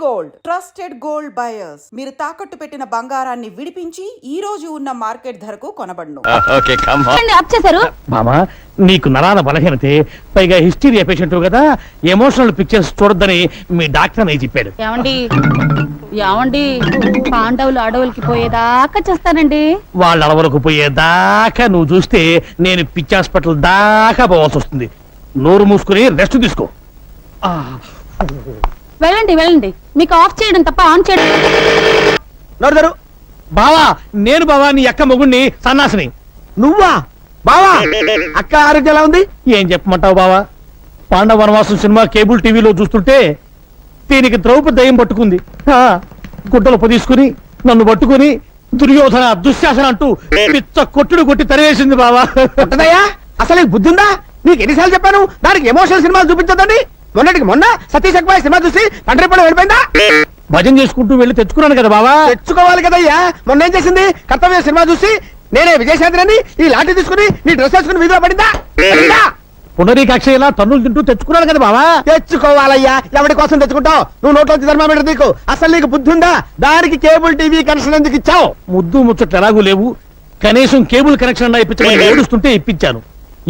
Gold trusted gold buyers మీరు తాకట్టు పెట్టిన బంగారాన్ని విడిపించి ఈ రోజు ఉన్న మార్కెట్ ధరకు కొనబడును. మామా నీకు నరాల బలహీనతే, పైగా హిస్టీరియా పేషెంట్ కదా, ఎమోషనల్ పిక్చర్స్ చూడొద్దని మీ డాక్టర్ అని చెప్పాడు. ఏమండి పాండవులు అడవులకి పోయేదాకా చేస్తానండి. వాళ్ళ అడవులకు పోయేదాకా నువ్వు చూస్తే నేను పిచ్చి హాస్పిటల్ దాకా పోవాల్సి వస్తుంది. నోరు మూసుకుని రెస్ట్ తీసుకో. వెళ్ళండి వెళ్ళండి, మీకు ఆఫ్ చేయడం తప్ప ఆన్ చేయడం. నడుదరు బావా, నేను బావా నీ అక్క మొగుణ్ణి, సన్నాసిని. నువ్వా బావా? అక్క ఆరోగ్యం ఎలా ఉంది? ఏం చెప్పమంటావు బావా, పాండవ వనవాసం సినిమా కేబుల్ టీవీలో చూస్తుంటే దీనికి ద్రౌపది దయ్యం పట్టుకుంది. గుడ్డలు పొదీసుకుని నన్ను పట్టుకుని దుర్యోధన దుశ్శాసన అంటూ పిచ్చ కొట్టుడు కొట్టి తరివేసింది బావా. కొట్టదయ్యా, అసలు నీకు బుద్ధి ఉందా? నీకు ఎన్నిసార్లు చెప్పాను దానికి ఎమోషనల్ సినిమాలు చూపించొద్దని? మొన్నటికి మొన్న సతీష్ అక్బాయి సినిమా చూసి తండ్రి పడి వెళ్ళిపోయిందా? భజన చేసుకుంటూ వెళ్ళి తెచ్చుకున్నాను కదా బావా. తెచ్చుకోవాలి కదయ్యా. మొన్న ఏం చేసింది? కర్తవ్య సినిమా చూసి నేనే విజయశాంతిని ఈ లాఠీ తీసుకుని నీ డ్రెస్ వేసుకుని వీధిలో పడిందా? పునరీకాక్ష ఇలా తన్నులు తింటూ తెచ్చుకున్నాను కదా బావా. తెచ్చుకోవాలయ్యా, ఎవరి కోసం తెచ్చుకుంటావు? నువ్వు నోట్లోంచి థర్మామీటర్ నీకు అసలు నీకు బుద్ధి ఉందా? దానికి కేబుల్ టీవీ కనెక్షన్ ఎందుకు ఇచ్చావు? ముద్దు ముచ్చట్లు ఎలాగూ లేవు, కనీసం కేబుల్ కనెక్షన్ అన్నా ఇప్పించమని ఏడుస్తుంటే ఇప్పించాను.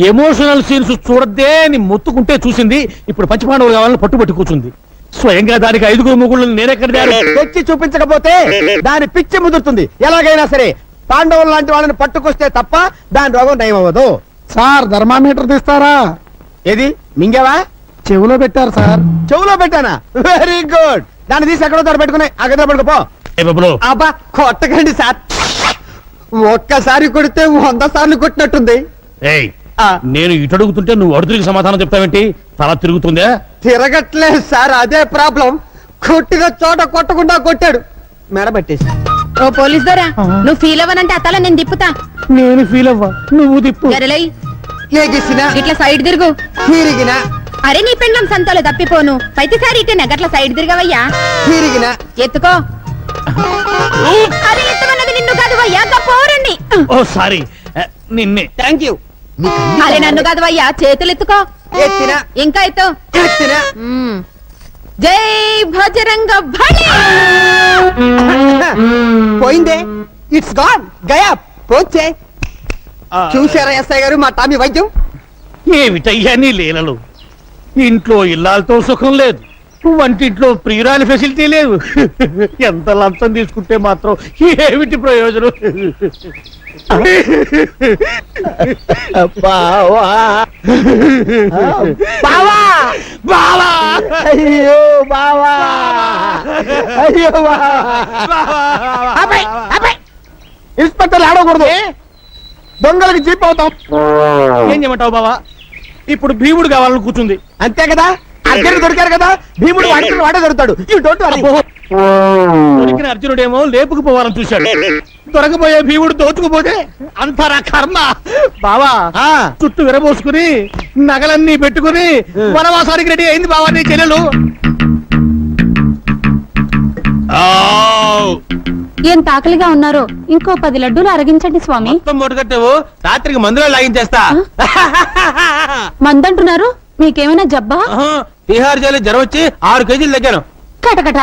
ఎమోషనల్ సీన్స్ చూడద్దే అని మొత్తుకుంటే చూసింది. ఇప్పుడు పంచపాండవులు కావాలని పట్టుబట్టి కూర్చుంది. స్వయంగా దానికి 5 మొగుళ్ళు నేనెక్కడ తెచ్చి చూపించకపోతే దాని పిచ్చి ముదురుతుంది. ఎలాగైనా సరే పాండవులు లాంటి వాళ్ళని పట్టుకొస్తే తప్ప దాని రోగం నయం అవ్వదు. సార్ థర్మామీటర్ తీస్తారా? ఏది మింగేవా? చెవులో పెట్టారు సార్. చెవులో పెట్టానా? Very good. దాన్ని తీసి ఎక్కడో తోట పెట్టుకుని ఆ గదిలో పడుకోపో. అబ్బా కొట్టకండి సార్, ఒక్కసారి కొడితే 100 సార్లు కొట్టినట్టుంది. నేను ఇటు అడుగుతుంటే నువ్వు అడుగురికి సమాధానం చెప్తావేంటి? తల తిరుగుతుందా? తిరగట్లేదు సార్, అదే ప్రాబ్లం. కొట్టిన చోట కొట్టకుండా కొట్టాడు, మెడబట్టేసి. ఓ పోలీస్ దొరా, నువ్వు ఫీల్ అవ్వనంటే అతల నేను తిప్పుతా. నేను ఫీల్ అవ్వా, నువ్వు తిప్పు. ఇట్లా సైడ్ తిరుగు. తిరిగిన అరే నీ పెండ్లం సంతలో తప్పిపోను, ప్రతిసారి ఇటే నగట్ల సైడ్ తిరగవయ్యా. తిరిగిన ఎత్తుకో. అరే ఎత్తమన్నది నిన్ను కాదు అయ్యా, పోరండి. ఓ సారీ, నిన్నే. Thank you. అరే నన్ను కాదు అయ్యా, చేతులు ఎత్తుకో. ఎత్తిన ఇంకా ఎత్తు. ఎత్తిన. జై భజరంగ బలి. పోయిందే, ఇట్స్ గాన్, గయాప్. పోచే చూసారా ఎస్ఐ గారు మా టామీ వైద్యం? ఏమిటయ్యా నీ లీలలు? ఇంట్లో ఇల్లాలతో సుఖం లేదు, వంటింట్లో ప్రియురాలి ఫెసిలిటీ లేదు. ఎంత లంచం తీసుకుంటే మాత్రం ఏమిటి ప్రయోజనం? బావా బావా బావా, అయ్యో బావా, అయ్యో ఇన్స్పెక్టర్ ఆడకూడదు, దొంగలకి జీప్ అవుతాం. ఏం చేయమంటావు బావా? ఇప్పుడు భీముడు కావాలని కూర్చుంది. అంతే కదా, అర్జునుడు దొరికారు కదా, భీముడు వాడే దొరుకుతాడు. You don't worry. దొరికిన అర్జునుడేమో లేపుకుపోవాలని చూశాడు, దొరకపోయే భీముడు దోచుకుపోతే అంతరా కర్మ. బావా చుట్టూ విరబోసుకుని నగలన్నీ పెట్టుకుని వనవాసానికి రెడీ అయింది బావా నీ చెల్లెలు. ఎంత ఆకలిగా ఉన్నారో, ఇంకో 10 లడ్డూలు అరగించండి స్వామి. కట్టావు, రాత్రికి మందులో లాగించేస్తా. మందంటున్నారు, మీకేమైనా జబ్బా? బీహార్ జైలు జ్వరం వచ్చి 6 కేజీలు తగ్గాను. కటకట,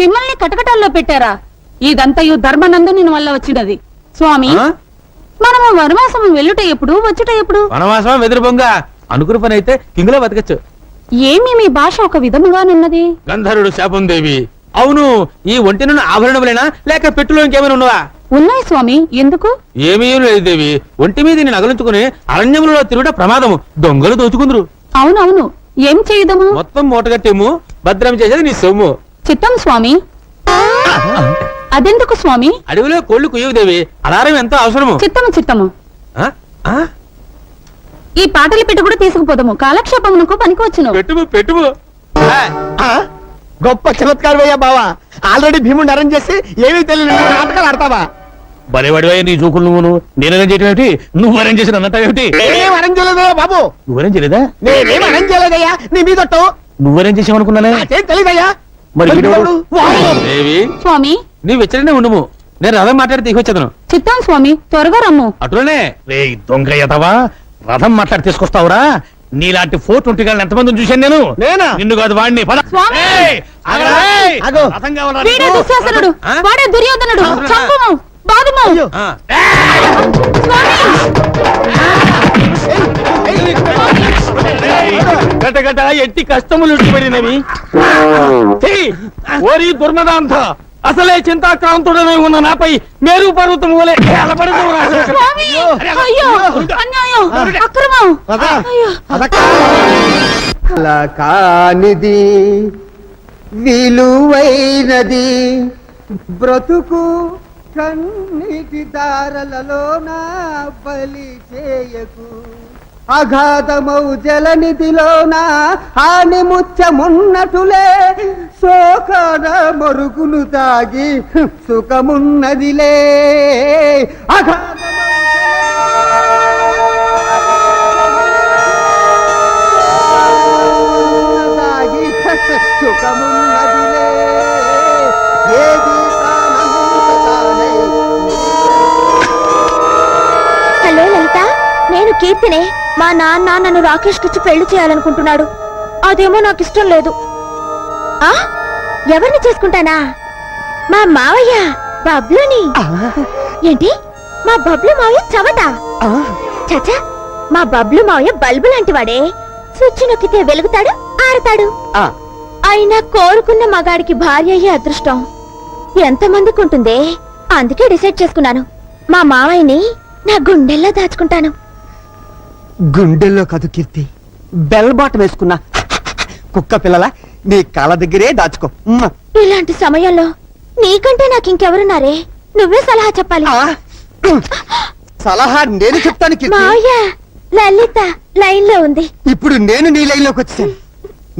మిమ్మల్ని కటకటాల్లో పెట్టారా? ఇదంతయు ధర్మనందుని వల్ల వచ్చినది స్వామి. మనము వనవాసం వెళ్ళుట ఎప్పుడు, వచ్చుట ఎప్పుడు? వనవాసం వెదురు బొంగ, అనుకున్న పని అయితే కింగులో బతకచ్చు. ఏమి మీ భాష ఒక విధముగానున్నది? గంధర్వుడు శాపం దేవి. అవును, ఈ ఒంటినున్న ఆభరణములేనా లేక పెట్టులో ఇంకేమైనా ఉన్నవా? ఉన్నాయి స్వామి. ఎందుకు? ఏమీ లేదు దేవి, ఒంటి మీద నగలుంచుకుని అరణ్యములలో తిరుగుట ప్రమాదము, దొంగలు దోచుకుందరు. అవునవును, ఏం చేయదము? మొత్తం మూటగట్టేము, భద్రం చేసేది నీ సొమ్ము. చిత్తం స్వామి. అదెందుకు స్వామి? అడవిలో కోళ్లు కుయ్యవు దేవి, అలారం ఎంతో అవసరము. చిత్తము చిత్తము. ఈ పాటలు పెట్టి కూడా తీసుకుపోదాము, కాలక్షేపమునకు పనికొచ్చును. పెట్టుము పెట్టుము. గొప్ప చమత్కారం అయ్యా బావా, ఆల్రెడీ భీముడిని అరేంజ్ చేసి ఏమీ తెలియదు నాటకాలు ఆడతావా? బలేవాడివయ్యా నీ జోకులు. నువ్వు నేను అరేంజ్ చేయడం ఏమిటి, నువ్వు అరేంజ్ చేసిన అన్నట్టు ఏం అరేంజ్ చేయలేదయ్యా బాబు. నువ్వు అరేంజ్ చేయలేదా? నేనేం అరేంజ్ చేయలేదయ్యా, నీ మీద నువ్వు అరేంజ్ చేసావనుకున్నానే. తెలీదయ్యా. మరి స్వామి నీ వెచ్చనే ఉండుము, నేను రథం మాట్లాడితే తీసుకొచ్చాను. చిత్తం స్వామి, త్వరగా రమ్ము. అటులోనే. రే దొంగ ఎదవా, రథం మాట్లాడి తీసుకొస్తావురా? నీలాంటి 420 ఎంతమందిని చూశాను నేను. నేనా? నిన్ను కాదు వాడిని. స్వామి! ఆగరా! ఆగు. రథం కావాలా వీడే నీకు? దుశ్శాసనుడు, వాడే దుర్యోధనుడు. చంపుము, బాదుము. స్వామి, గట ఎట్టి కష్టములు పడినవి ఓరి దుర్మదాంత అసలే చింతాక్రాంతుడనే ఉన్న నాపై మేరు పర్వతం వలె స్వామి, అయ్యో, అన్యాయం, అక్రమం. పద. అయ్యో. అలా కానిది విలువైనది బ్రతుకు కన్నీటి దారలలోన బలి చేయకు అగాధమౌ జలనిధిలోన హాని ముచ్చమున్నటులే శోకన మరుగును తాగి సుఖమున్నదిలే అగాధమౌ తాగి సుఖమున్నదిలే ఏది తానంతతానై హలో లలిత, నేను కీర్తినే. మా నాన్న నన్ను రాకేష్ కిచ్చి పెళ్లి చేయాలనుకుంటున్నాడు. అదేమో నాకు ఇష్టం లేదు. ఆ ఎవరిని చేసుకుంటానా? మా మావయ్య బబ్లుని. ఏంటి, మా బబ్లు మావయ్య చవట? చచా, మా బబ్లు మావయ్య బల్బు లాంటి వాడే. స్విచ్ నొక్కితే వెలుగుతాడు, ఆడతాడు. అయినా కోరుకున్న మగాడికి భార్య అయ్యే అదృష్టం ఎంతమందికి ఉంటుందే. అందుకే డిసైడ్ చేసుకున్నాను, మా మావయ్యని నా గుండెల్లో దాచుకుంటాను. గుండెల్లో కాదు కీర్తి, బెల్ బాటం వేసుకున్నా కుక్క పిల్లల నీ కాళ్ళ దగ్గరే దాచుకో. ఉమ్మ. ఇలాంటి సమయంలో నీకంటే నాకు ఇంకెవరున్నారే? నువ్వే సలహా చెప్పాలి. ఆ, సలహా నేను చెప్తాను కీర్తి. మావయ్య, లలిత లైన్ లో ఉంది. ఇప్పుడు నేను నీ లైన్లోకి వచ్చాను.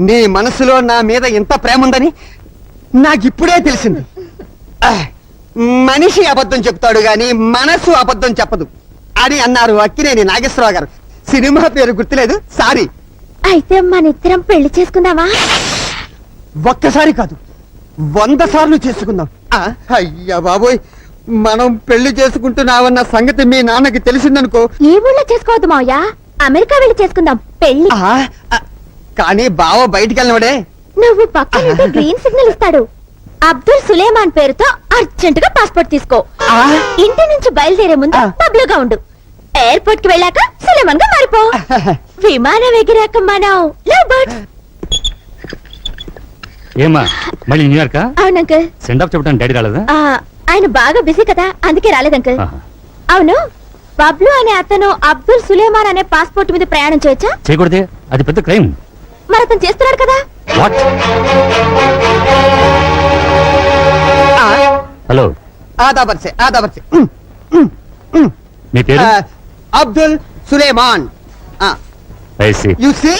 నీ మనసులో నా మీద ఎంత ప్రేమ ఉందని నాకిప్పుడే తెలిసింది. ఆ, మనిషి అబద్ధం చెప్తాడు గాని మనసు అబద్ధం చెప్పదు అని అన్నారు అక్కినేని నాగేశ్వరరావు గారు. సినిమా పేరు గుర్తులేదు, సారీ. అయితే మనిద్దరం పెళ్లి చేసుకుందామా? ఒక్కసారి కాదు 100 సార్లు చేసుకుందాం. ఆ, అయ్యా బాబోయ్, మనం పెళ్లి చేసుకుంటున్నామన్న సంగతి మీ నాన్నకి తెలిసిందనుకో. ఈ ఊళ్ళో చేసుకోవద్దు మావయ్య, అమెరికా వెళ్ళి చేసుకుందాం పెళ్లి. ఆ, ఆ, కానీ బావ బయటికి వెళ్ళినవాడే. నువ్వు పక్కన గ్రీన్ సిగ్నల్ ఇస్తాడు. అబ్దుల్ సులేమాన్ పేరుతో అర్జెంట్ గా పాస్పోర్ట్ తీసుకో. ఆ, ఇంటి నుంచి బయలుదేరే ముందు పబ్లుగా ఉండు. ఎయిర్పోర్ట్ కి వెళ్ళాక సులేమాన్ గా మారిపో. విమానం ఎగిరాక మనం లవ్ బర్డ్స్. ఏమా మళ్ళీ న్యూయార్క్ అవును అంకుల్. సెండ్ ఆఫ్ చెప్పడానికి డాడీ రాలేదా? ఆయన బాగా బిజీ కదా, అందుకే రాలేదు అంకుల్. ఆహా. అవును, బబ్లు అనే అతను అబ్దుల్ సులేమాన్ అనే పాస్పోర్ట్ మీద ప్రయాణం చేయొచ్చా? చేయకూడదే, అది పెద్ద క్రైమ్. మరి అతను చేస్తున్నాడు కదా. వాట్? హలో, ఆదాబర్సే ఆదాబర్సే. మీ పేరు? Abdul Suleman. I see. You see,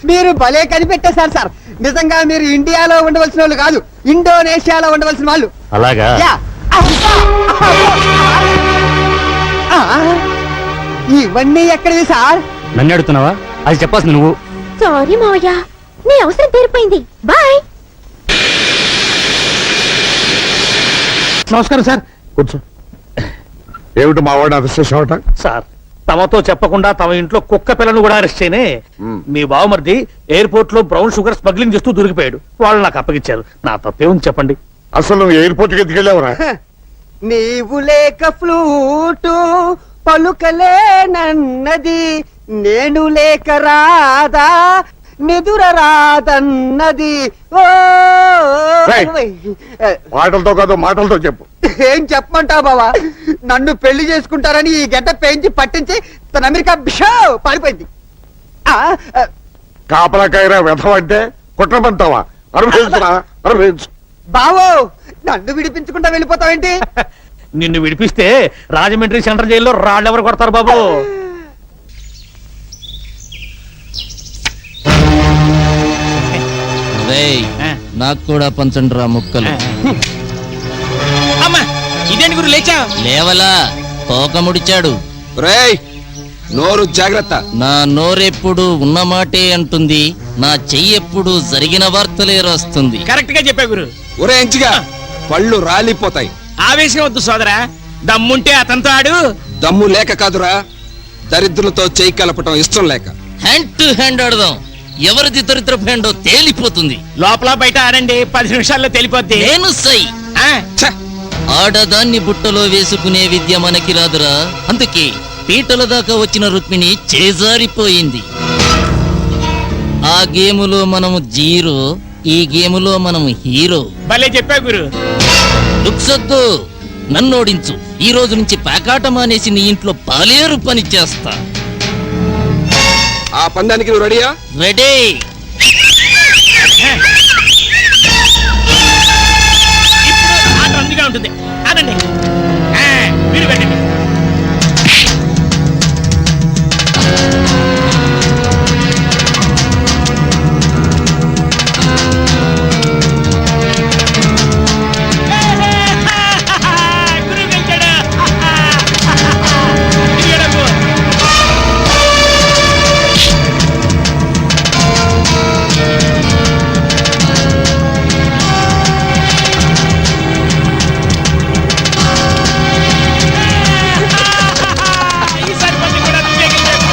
మీరు భలే కనిపెట్టేశారు సార్. నిజంగా మీరు ఇండియాలో ఉండవలసిన వాళ్ళు కాదు, ఇండోనేషియాలో ఉండవలసిన వాళ్ళు. అలాగా? యా. ఇవన్నీ ఎక్కడివి సార్? నన్ను అడుగుతున్నావా? అది చెప్పాల్సింది నువ్వు. సారీ మావయ్య, నీ అవసరం తీరిపోయింది. బాయ్. నమస్కారం సార్. కూర్చో. ఏమిటి మా వాడిని అరెస్ట్ చేసావట? సార్, తమతో చెప్పకుండా తమ ఇంట్లో కుక్క పిల్లను కూడా అరెస్ట్ చేయనే. మీ బావమరిది ఎయిర్పోర్ట్ లో బ్రౌన్ షుగర్ స్మగ్లింగ్ చేస్తూ దొరికిపోయాడు. వాళ్ళు నాకు అప్పగించారు. నా తప్పేముంది చెప్పండి. అసలు నువ్వు ఎయిర్పోర్ట్ కి ఎత్తుకెళ్ళావురా? నీవు లేక ఫ్లూటు పలుకలేనన్నది, నేను లేక రాదా నిదుర రాదన్నది. ఓ రేయ్, మాటలతో కాదు మాటలతో చెప్పు. ఏం చెప్పమంటావు బావా? నన్ను పెళ్లి చేసుకుంటారని ఈ గడ్డ పెంచి పట్టించి తన అమెరికా బిషో పారిపోయింది. కాపలాకాయరా వ్యధం అంటే కుట్రమంటావా? అనుభవించురా, అనుభవించు. బావో, నన్ను విడిపించుకుంటా వెళ్ళిపోతావేంటి? నిన్ను విడిపిస్తే రాజమండ్రి సెంట్రల్ జైల్లో రాళ్ళెవరు కొడతారు బాబు? నాకు కూడా పంచండిరా ముక్కలు. అమ్మా, ఇదేంటి గురు లేచా? లేవలా, తోక ముడిచాడు. రేయ్, నోరు జాగ్రత్త. నా నోరెప్పుడు ఉన్నమాటే అంటుంది, నా చెయ్యెప్పుడు జరిగిన వార్తలే రాస్తుంది. కరెక్ట్ గా చెప్పా గురు. ఒరే ఎంచిగా, పళ్ళు రాలిపోతాయి. ఆవేశం వద్దు సోదరా, దమ్ముంటే అతనితో ఆడు. దమ్ము లేక కాదురా, దరిద్రులతో చెయ్యి కలపటం ఇష్టం లేక. హ్యాండ్ టు హ్యాండ్ ఆడదాం. ఎవరిది దరిద్రపేండో తేలిపోతుంది. లోపల బయట ఆడండి, 10 నిమిషాల్లో తెలిపోద్ది. నేను సై. ఆ, ఛ, ఆడదాన్ని బుట్టలో వేసుకునే విద్య మనకి రాదురా. అందుకే పీటల దాకా వచ్చిన రుక్మిణి చేజారిపోయింది. ఆ గేములో మనము జీరో, ఈ గేములో మనము హీరో. భలే చెప్పా గురు. లుక్సొద్దు, నన్నోడించు. ఈ రోజు నుంచి పేకాట మానేసి నీ ఇంట్లో పాలేరు పని చేస్తా. ఆ పందానికి నువ్వు రెడీయా? రెడీ. ఇప్పుడు ఆట అందుగా ఉంటుంది. ఆడండి. ఆ, మీరు పెట్టండి. గురువు గెలిచాడు. ఇయ్యడకు. ఈసారి పని కూడా నువ్వే గెలిచావు.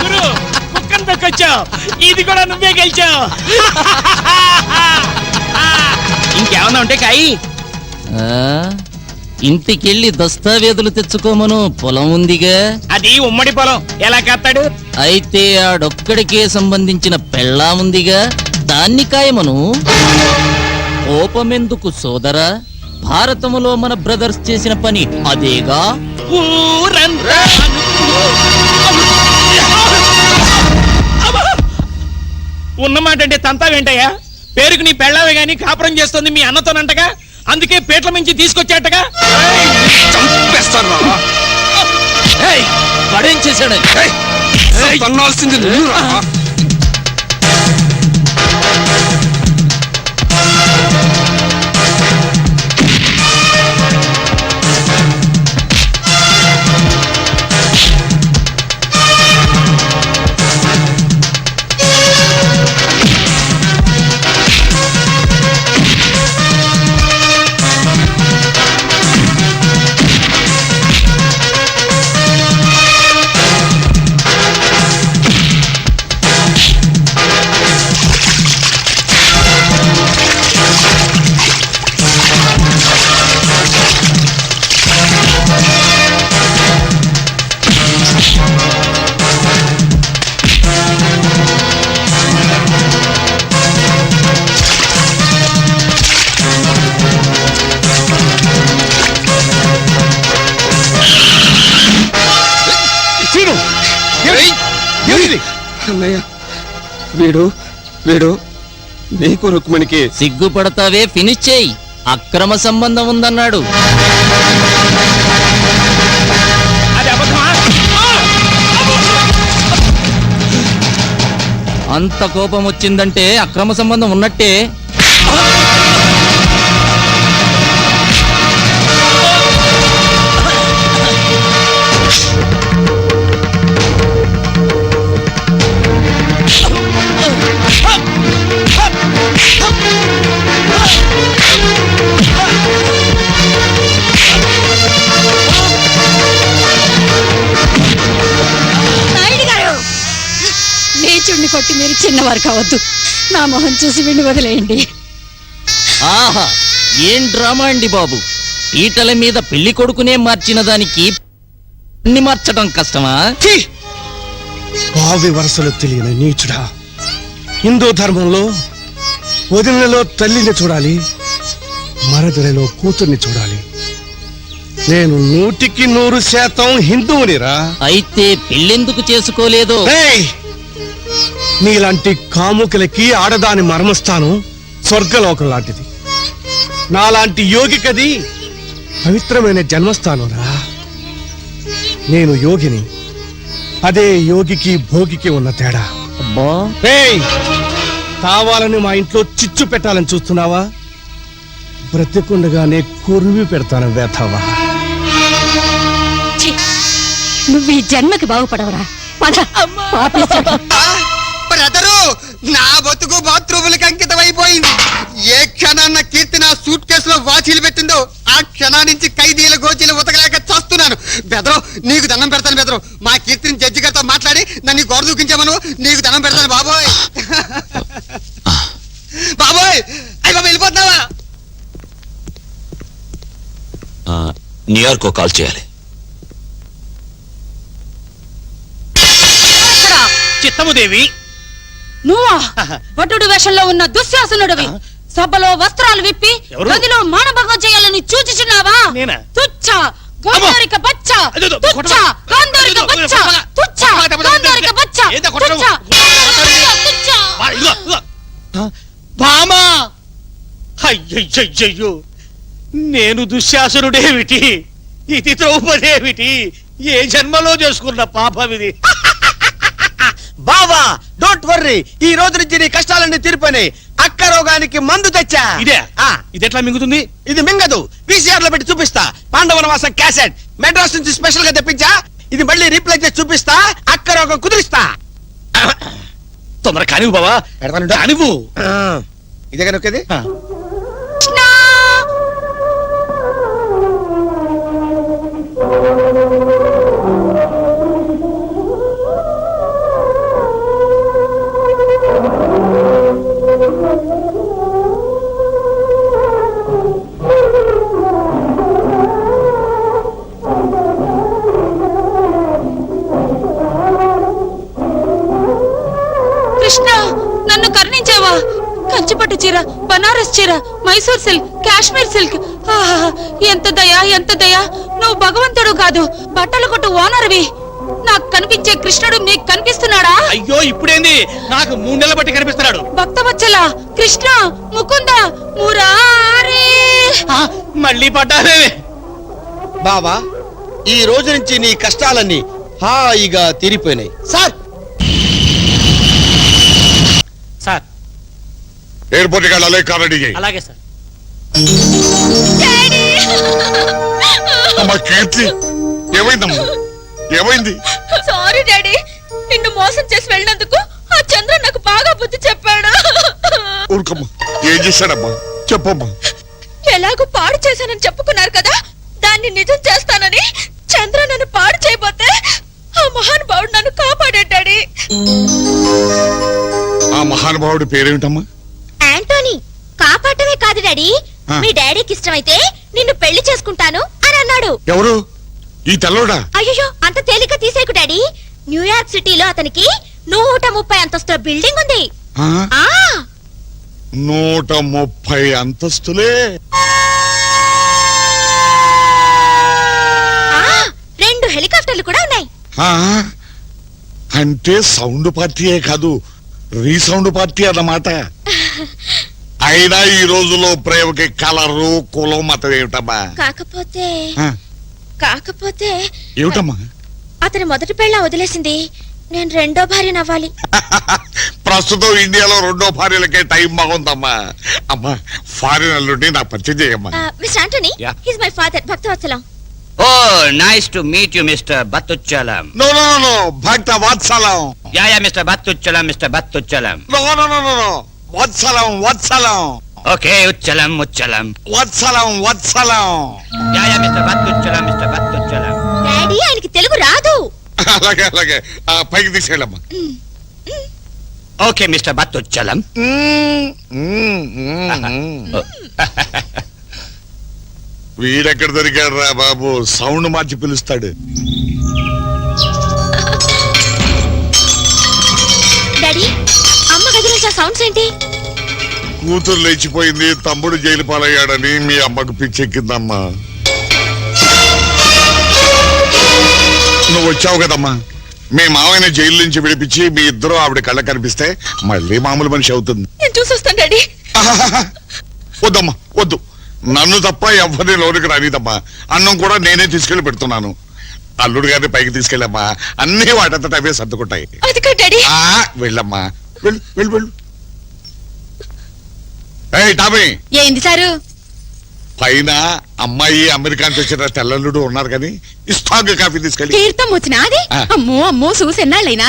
గురు, కుక్కను తొక్కొచ్చావు. ఇది కూడా నువ్వే గెలిచావు. ఇంకేమన్నా ఉంటే కాయి. ఆ, ఇంటికెళ్ళి దస్తావేజులు తెచ్చుకోమను. పొలం ఉందిగా. అది ఉమ్మడి పొలం, ఎలా కత్తాడు? అయితే ఆడొక్కడికే సంబంధించిన పెళ్ళాముందిగా, దాన్ని కాయమను. కోపమెందుకు సోదరా? భారతములో మన బ్రదర్స్ చేసిన పని అదేగా. ఊరంతా ఉన్నమాట అంటే తంతా వెంటయ్యా. పేరుకు నీ పెళ్ళావే గాని కాపురం చేస్తుంది మీ అన్నతోనంటగా. అందుకే పేట్ల మించి తీసుకొచ్చాటగా. చంపేస్తాను రా. ఏయ్, వాడేం చేశాడు? తన్నాల్సింది నువ్వు రా. అన్నయ్య, వీడు నీకు రుక్మిణికి సిగ్గుపడతావే, ఫినిష్ చేయి. అక్రమ సంబంధం ఉందన్నాడు. అది అబద్ధమా? అంత కోపం వచ్చిందంటే అక్రమ సంబంధం ఉన్నట్టే. నాయుడు గారు, నీచుడిని కొట్టి మీరు చిన్నవారు కావద్దు. నా మొహం చూసి విండి వదిలేయండి. ఆహా, ఏం డ్రామా అండి బాబు. పీటల మీద పెళ్లి కొడుకునే మార్చిన దానికి అన్ని మార్చడం కష్టమా? బావి వరసలు తెలియని నీచుడా. హిందూ ధర్మంలో వదినలో తల్లిని చూడాలి, మరదలలో కూతుర్ని చూడాలి. నేను 100% హిందువునిరా. అయితే పెళ్ళెందుకు చేసుకోలేదో? ఏయ్! నీలాంటి కాముకులకి ఆడదాని మర్మస్థానం స్వర్గలోకం లాంటిది. నాలాంటి యోగికది పవిత్రమైన జన్మస్థానంరా. నేను యోగిని, అదే యోగికి భోగికి ఉన్న తేడా. అబ్బా, ఏయ్! కావాలని మా ఇంట్లో చిచ్చు పెట్టాలని చూస్తున్నావా? బ్రతికుండగానే కొరివి పెడతాను వేతావా. ఛీ, నువ్వు ఈ జన్మకి బాగుపడవరా. పద, పాపిస్తాడు. బ్రదరు, నా బతుకు బాత్రూములకు అంకితం అయిపోయింది. ఏ క్షణాన్న కీర్తి నా సూట్ కేసులో వాచీలు పెట్టిందో ఆ క్షణా నుంచి ఖైదీల గోచీలు ఉతకలేక చస్తున్నాను. బెదరు నీకు దండం పెడతాను. బెదరు మా కీర్తిని జడ్జి గారితో మాట్లాడి నన్ను గోడ దూకించామను. నీకు దండం పెడతాను బాబోయ్. బాబోయ్ అయ్యి బాబు వెళ్ళిపోతున్నావా? న్యూయార్క్ కాల్ చేయాలి. చిత్తముదేవి నువ్వా భటుడు వేషంలో ఉన్న దుశ్శాసనుడివి సభలో వస్త్రాలు విప్పి ఎవరు? గదిలో మానభంగం చేయాలని సూచించున్నావా? నేనా? తుచ్చ గోందరిక బచ్చ అదేదో, తుచ్చ కొట్టమా. గోందరిక బచ్చ తుచ్చ గోందరిక బచ్చ ఏందా కొట్టడం? తుచ్చ తుచ్చ. బామా అయ్యయ్యో నేను దుశ్శాసనుడేమిటి, ఇది ద్రౌపదేమిటి, ఏ జన్మలో చేసుకున్న పాపం ఇది. బావా డోంట్ వర్రీ, ఈ రోజు నుంచి నీ కష్టాలన్నీ తీరిపోయినాయి. అక్క రోగానికి మందు తెచ్చా. ఇదే ఇది ఎట్లా మింగుతుంది? ఇది మింగదు, VCR లో పెట్టి చూపిస్తా. పాండవనవాసం క్యాసెట్ మెడ్రాస్ నుంచి స్పెషల్ గా తెప్పించా. ఇది మళ్ళీ రీప్లై చేసి చూపిస్తా. అక్క రోగం కుదిరిస్తా. తొందర కానివ్వు బావా, కానివ్వు. ఇదే కనుకది. కృష్ణ నన్ను కరుణించావా? కంచిపట్టు చీర, బనారస్ చీర, మైసూర్ సిల్క్, కాశ్మీర్ సిల్క్. ఆహా, ఎంత దయా ఎంత దయా. నువ్వు భగవంతుడు కాదు, బట్టల కొట్టు ఓనర్వి. నాకు కనిపించే కృష్ణుడు నీకు కనిపిస్తున్నాడా? అయ్యో ఇప్పుడేంది, నాకు 3 నెలల బట్టి కనిపిస్తున్నాడు. భక్తవత్సల కృష్ణ ముకుంద మురారే. మళ్ళీ పడ్డానే. బావా ఈ రోజు నుంచి నీ కష్టాలన్నీ హాయిగా తీరిపోయినాయి. సార్ సార్ ఎయిర్పోర్ట్కి వెళ్ళాలి, కార్ రెడీ చేయి. అలాగే సార్. అమ్మా కీర్తి, ఏమైందమ్మా, ఏమైంది? సారీ డాడీ, నిన్ను మోసం చేసి వెళ్ళినందుకు ఆ చంద్ర నాకు బాగా బుద్ధి చెప్పాడు. ఊరుకమ్మా, ఏం చేశాడమ్మా చెప్పమ్మా. ఎలాగో పాడు చేశానని చెప్పుకున్నారు కదా, దాన్ని నిజం చేస్తానని చంద్ర నన్ను పాడు చేయబోతే ఆ మహానుభావుడు నన్ను కాపాడాడు డాడీ. ఆ మహానుభావుడి పేరేమిటమ్మా? యాంటోనీ. కాపాడటమే కాదు డాడీ, మీ డాడీకి ఇష్టమైతే నిన్ను పెళ్లి చేసుకుంటాను అని అన్నాడు. ఎవరు? ఈ తెల్లోడా? అయ్యో అంత తేలిక తీసేకు డాడీ. న్యూయార్క్ సిటీలో అతనికి 130 అంతస్తుల బిల్డింగ్ ఉంది. ఆ? ఆ 130 అంతస్తులే? 2 హెలికాప్టర్లు కూడా ఉన్నాయి. ఆ? అంటే సౌండ్ పార్టీయే కాదు, రీసౌండ్ పార్టీ అన్నమాట. అయినా ఈ రోజులో ప్రేమకి కలరు కులం మతం ఏమిటమ్మా? కాకపోతే ఆ? కాకపోతే ఏమిటమ్మా? అతని మొదటి పెళ్ళ వదిలేసింది, నేను రెండో భార్య నవ్వాలి. ప్రస్తుతం ఇండియాలో 2వ భార్యలకే టైం బాగుందమ్మా. అమ్మా ఫారిన్ అల్లుడిని నాకు పరిచయం చేయమ్మా. Mister Antony, his my father Bhaktavatsalam. Oh nice to meet you mister Battuchalam. No no no no, Bhakta Vatsalam. Yeah mister Battuchalam, mister Battuchalam. No no no no no, Vatsalam Vatsalam. Okay Uchalam Uchalam. Vatsalam Vatsalam. Yeah mister Battuchalam, mister Battuchalam. Daddy ఆయనకి తెలుగు రాదు. అలాగే అలాగే, పైకి తీసుకెళ్ళమ్మా. Okay mister Battuchalam. వీడెక్కడ దొరికాడు రా బాబు, సౌండ్ మార్చి పిలుస్తాడు. డాడీ అమ్మ గది నుంచి ఆ సౌండ్స్ ఏంటి? కూతురు లేచిపోయింది, తమ్ముడు జైలు పాలయ్యాడని మీ అమ్మకు పిచ్చెక్కిందమ్మా. నువ్వు వచ్చావు కదమ్మా, మీ మావయ్యని జైలు నుంచి విడిపించి మీ ఇద్దరు ఆవిడ కళ్ళ కనిపిస్తే మళ్ళీ మామూలు మనిషి అవుతుంది. నేను చూసొస్తాను డాడీ. వద్దమ్మా వద్దు, నన్ను తప్ప ఎవరిని లోనికి రానిదమ్మా. అన్నం కూడా నేనే తీసుకెళ్లి పెడుతున్నాను. అల్లుడు గారిని పైకి తీసుకెళ్ళమ్మా, అన్ని వాటంతట అవే సర్దుకుంటాయి. అది కాదు డాడీ. వెళ్ళమ్మా, వెళ్ళు వెళ్ళు వెళ్ళు. ఏయ్ టామీ, ఏంది సారు? పైన అమ్మాయి అమెరికా నుంచి వచ్చిన తెల్లల్లుడు ఉన్నారు కానీ ఇస్తాంగ్ కాఫీ తీసుకెళ్ళి. తీర్థం వచ్చినాది? అమ్మో అమ్మో చూసెన్నాళ్ళైనా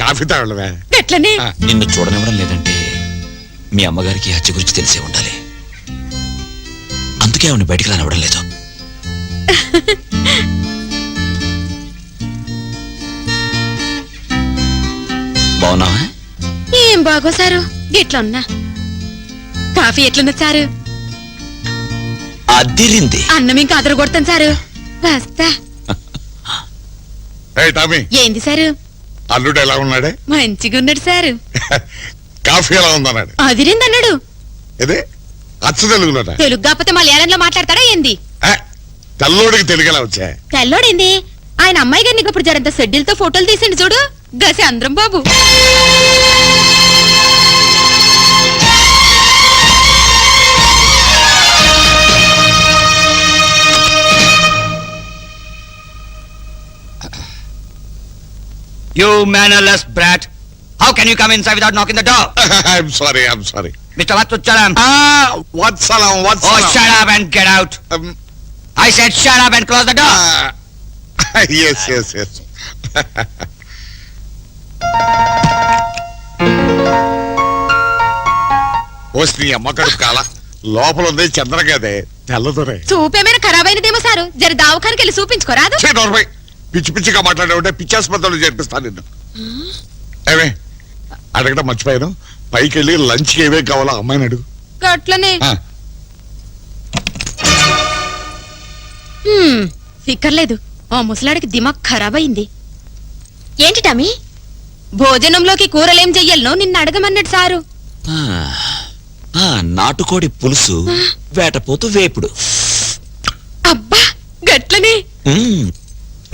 కాఫీ తాగలవే. ఎట్లనే? నిన్ను చూడనివ్వడం లేదంటే మీ అమ్మగారికి ఈ హత్య గురించి తెలిసే ఉండాలి. అందుకే ఆవిడ బయటికి రానివ్వడం లేదు. బాగున్నావా? ఏం బాగో సారు గిట్లున్నా. కాఫీ ఎట్లున్నా సారు? అదిరింది. అన్నం ఇంకా అదరు కొడతాను సారు. వస్తా. ఏ టామీ, ఏంది సారు? అల్లుడు ఎలా ఉన్నాడే? మంచిగా ఉన్నాడు సారు. కాఫీ ఎలా ఉందన్నాడు? అదిరిందన్నాడు. ఇదే అచ్చ తెలుగులోట. తెలుగు కాకపోతే మలయాళంలో మాట్లాడతాడా ఏంది? తెల్లోడికి తెలుగు ఎలా వచ్చా? తెల్లోడేంది? ఆయన అమ్మాయి గారిని ఇప్పుడు జరంత షెడ్యూల్తో ఫోటోలు తీసిండు చూడు. గసి అందరం బాబు. You mannerless brat. How can you come inside without knocking the door? I'm sorry. Mr. Vattuchalam. Vatsalam. Oh, shut up and get out. I said shut up and close the door. Yes. వస్తే అమ్మ కడుపు కాల లోపల ఉంది చంద్రగదే తెల్లదొరే. చూపేమైనా ఖరాబ్ అయినదేమో sir. జర దావఖానికి వెళ్ళి చూపించుకోరాదు? పిచ్చి పిచ్చిగా మాట్లాడే పిచ్చాసుపత్రులు చేర్పిస్తాను నిన్ను. ఏమే అడగడం మర్చిపోయాను. పైకి వెళ్ళి లంచ్ ఏవే కావాలో అమ్మాయిని అడుగు. గట్లనే. ఫిక్కర్లేదు. ఆ ముసలాడికి దిమాగ్ ఖరాబ్ అయింది. ఏంటి టమీ? భోజనంలోకి కూరలేం చెయ్యాలనో నిన్ను అడగమన్నాడు సారు. నాటుకోడి పులుసు, వేటపోతు వేపుడు. అబ్బా గట్లనే.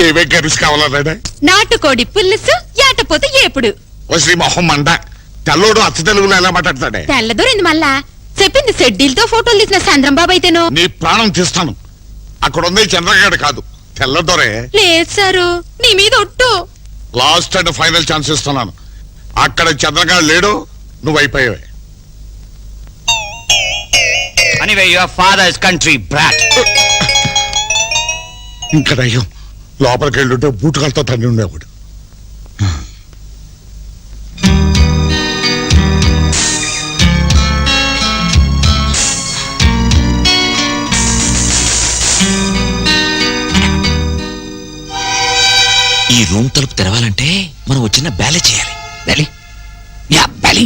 ఏవే కర్రీస్ కావాలన్నాడే? నాటుకోడి పులుసు, ఏటపోతే ఏపుడు. ఓ శ్రీ మొహం మండ, తెల్లోడు అచ్చ తెలుగులో ఎలా మాట్లాడతాడే? తెల్లదూరింది మళ్ళా. చెప్పింది షెడ్యూల్తో ఫోటోలు తీసిన చంద్రంబాబు అయితేనో. నీ ప్రాణం తీస్తాను. అక్కడ ఉంది చంద్రగాడు కాదు, తెల్లదొరే. లేదు సారు, నీ మీద ఒట్టు. లాస్ట్ అండ్ ఫైనల్ ఛాన్స్ ఇస్తున్నాను. అక్కడ చంద్రగాడు లేడు, నువ్వు అయిపోయావే. Anyway, your father is country brat. ఇంకా దయ్యం లోపలికి వెళ్ళుంటే బూటుకాలతో తండ్రి ఉండేవాడు. ఈ రూమ్ తలుపు తెరవాలంటే మనం వచ్చిన బ్యాలే చేయాలి. బ్యాలీ? Yeah belly.